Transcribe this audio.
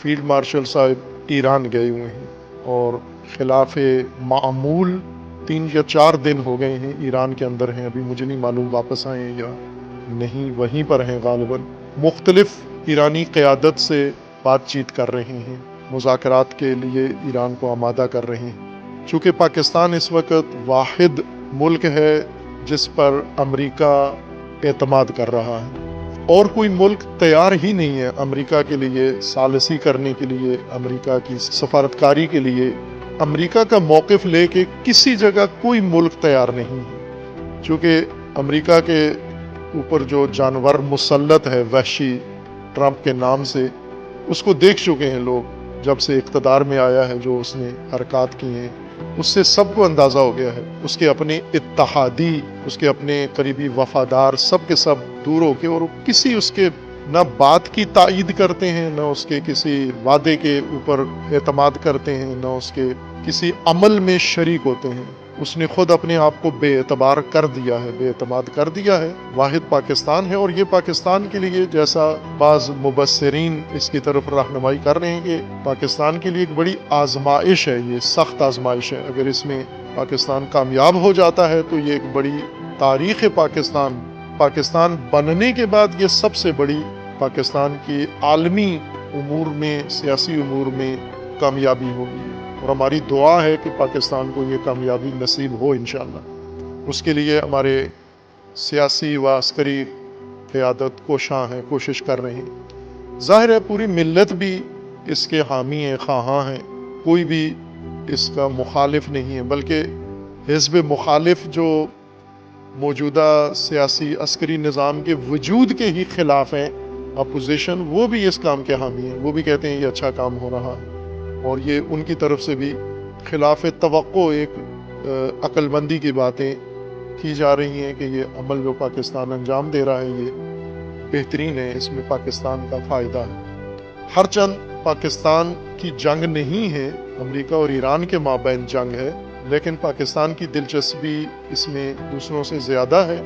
Field marshal साहब Iran गए हुए हैं और खिलाफ मामूल 3 या 4 दिन हो गए हैं ईरान के अंदर हैं। अभी मुझे नहीं मालूम वापस आए हैं या नहीं, वहीं पर हैं गालिबन। मुख्तलिफ ईरानी क़यादत से बातचीत कर रहे हैं, मुज़ाकरात के लिए ईरान को आमादा कर रहे हैं। चूँकि पाकिस्तान इस वक्त वाहिद मुल्क है जिस पर अमेरिका एतमाद कर रहा है, और कोई मुल्क तैयार ही नहीं है अमेरिका के लिए सालसी करने के लिए, अमेरिका की सफारतकारी के लिए। अमेरिका का मौक़िफ़ लेके किसी जगह कोई मुल्क तैयार नहीं है। चूँकि अमेरिका के ऊपर जो जानवर मुसल्लत है वहशी ट्रंप के नाम से, उसको देख चुके हैं लोग जब से इक़्तिदार में आया है। जो उसने हरकत की हैं उससे सबको अंदाज़ा हो गया है। उसके अपने इत्तहादी, उसके अपने करीबी वफादार सब के सब दूर होके, और किसी उसके न बात की तायीद करते हैं, न उसके किसी वादे के ऊपर एतमाद करते हैं, न उसके किसी अमल में शरीक होते हैं। उसने खुद अपने आप को बेएतबार कर दिया है, बेएतमाद कर दिया है। वाहिद पाकिस्तान है, और ये पाकिस्तान के लिए, जैसा बाज़ मुबस्सिरीन इसकी तरफ रहनुमाई कर रहे हैं, कि पाकिस्तान के लिए एक बड़ी आजमाइश है, ये सख्त आजमाइश है। अगर इसमें पाकिस्तान कामयाब हो जाता है तो ये एक बड़ी तारीख़ पाकिस्तान बनने के बाद ये सबसे बड़ी पाकिस्तान की आलमी उमूर में, सियासी उमूर में कामयाबी होगी। और हमारी दुआ है कि पाकिस्तान को ये कामयाबी नसीब हो इंशाअल्लाह। उसके लिए हमारे सियासी व अस्करी क़यादत कोशां हैं, कोशिश कर रहे हैं। ज़ाहिर है पूरी मिल्लत भी इसके हामी हैं, ख़्वाहां हैं, कोई भी इसका मुखालिफ नहीं है, बल्कि हिज़्ब मुखालिफ जो मौजूदा सियासी अस्करी निज़ाम के वजूद के ही ख़िलाफ़ हैं, अपोजिशन, वो भी इस काम के हामी हैं। वो भी कहते हैं ये अच्छा काम हो रहा है, और ये उनकी तरफ से भी खिलाफ तवक्को एक अक्लमंदी की बातें की जा रही हैं कि ये अमल जो पाकिस्तान अंजाम दे रहा है ये बेहतरीन है, इसमें पाकिस्तान का फ़ायदा है। हर चंद पाकिस्तान की जंग नहीं है, अमेरिका और ईरान के माबैन जंग है, लेकिन पाकिस्तान की दिलचस्पी इसमें दूसरों से ज़्यादा है।